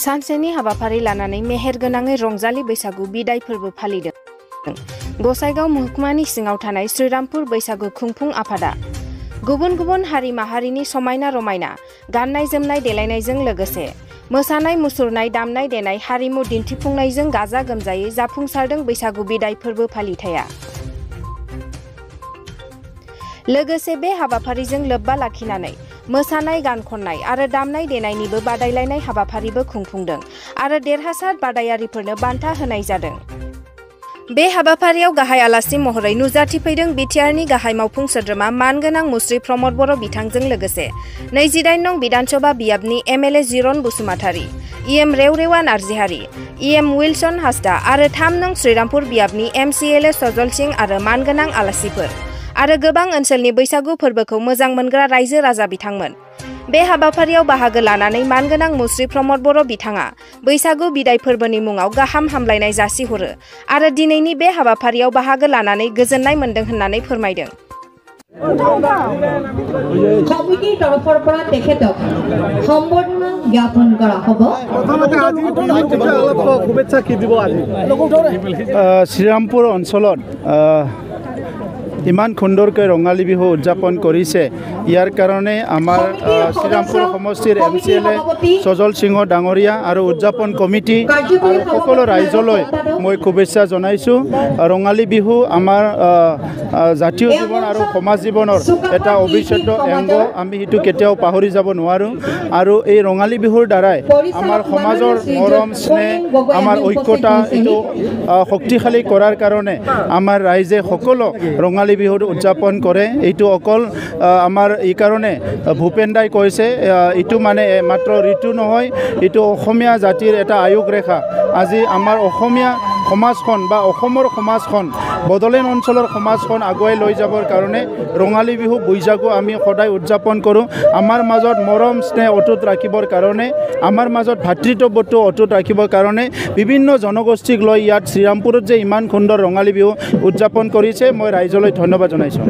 सानसेनि हाबाफारि लानानै मेहेरगोनाङै रंजालि बैसागु बिदाय फोरबो फालिदों। गसाइगाव महकुमानि सिङाव थानाय श्रीरामपुर बैसागु खुंफुं आफादा गुबुन गुबुन हारि माहारिनि समायना रमायना गाननाय जोमनाय देलायनायजों लोगोसे मोसानाय मुसुरनाय दामनाय देनाय हारिमु दिन्थिफुंनायजों गाजा गोमजायै जाफुंसारदों बैसागु बिदाय फोरबो फालिथाया। लोगोसे बे हाबाफारिजों लोब्बा लाखिनानै मोसानाय गान खननाय आरो दामनाय देनायनिबो बादायलायनाय हाबाफारिबो खुंफुंदों आरो देरहासार बादायारिफोरनो बान्था होनाय जादों। बे हाबाफारियाव गाहाय आलासि महरै नुजाथिफैदों बिटिआरनि गाहाय मावफुं सोद्रोमा मानगोनां मुस्रि प्रमद बर' बिथांजों लोगोसे 28 नं बिधानसभा बियाबनि एमएलए जिरन बसुमतारी, इएम रेवरेवा नार्जिहारि, इएम उइलसन हासदा आरो 3 नं श्रीरामपुर बियाबनि एमसिएलए सजल सिंह आरो मानगोनां आलासिफोर आरो गोबां ओनसोलनि बैसागु फोरबोखौ मोजां मोनग्रा रायजो राजा बिथांमोन। बे हाबाफारियाव बाहागो लानानै मानगोनां मुस्रि प्रमद बर' बिथाङा बैसागु बिदाय फोरबोनि मुङाव गाहाम हामलायनाय जासिहरो आरो दिनैनि बे हाबाफारियाव बाहागो लानानै गोजोननाय मोन्दों होननानै फोरमायदों। কমিটিৰ তৰফৰ পৰা তেখেতক সম্বৰ্ধনা জ্ঞাপন কৰা হ'ব। শ্ৰীৰামপুৰ অঞ্চলত ইমান সুন্দৰকৈ ৰঙালী বিহু উদযাপন কৰিছে। ইয়াৰ কাৰণে আমাৰ শ্ৰীৰামপুৰ সমষ্টিৰ এমচিএলএ সজল সিংহ ডাঙৰীয়া আৰু উদযাপন কমিটি আৰু সকলো ৰাইজলৈ মই শুভেচ্ছা জনাইছোঁ। ৰঙালী বিহু আমাৰ জাতীয় জীৱন আৰু সমাজ জীৱনৰ এটা অবিচ্ছেদ্য অংগ, আমি সেইটো কেতিয়াও পাহৰি যাব নোৱাৰোঁ। আৰু এই ৰঙালী বিহুৰ দ্বাৰাই আমাৰ সমাজৰ মৰম স্নেহ আমাৰ ঐক্যতা এইটো শক্তিশালী কৰাৰ কাৰণে আমাৰ ৰাইজে সকলো ৰঙালী বিহু উদযাপন কৰে। এইটো অকল আমাৰ এই কাৰণে ভূপেন দাই কৈছে এইটো মানে মাত্ৰ ঋতু নহয়, এইটো অসমীয়া জাতিৰ এটা আয়ুস ৰেখা। আজি আমাৰ অসমীয়া সমাজখন বা অসমৰ সমাজখন বড়োলেণ্ড অঞ্চলৰ সমাজখন আগুৱাই লৈ যাবৰ কাৰণে ৰঙালী বিহু বৈশাগু আমি সদায় উদযাপন কৰোঁ। আমাৰ মাজত মৰম স্নেহ অটুট ৰাখিবৰ কাৰণে, আমাৰ মাজত ভাতৃত্ববোধটো অটুট ৰাখিবৰ কাৰণে বিভিন্ন জনগোষ্ঠীক লৈ ইয়াত শ্ৰীৰামপুৰত যে ইমান সুন্দৰ ৰঙালী বিহু উদযাপন কৰিছে, মই ৰাইজলৈ ধন্যবাদ জনাইছোঁ।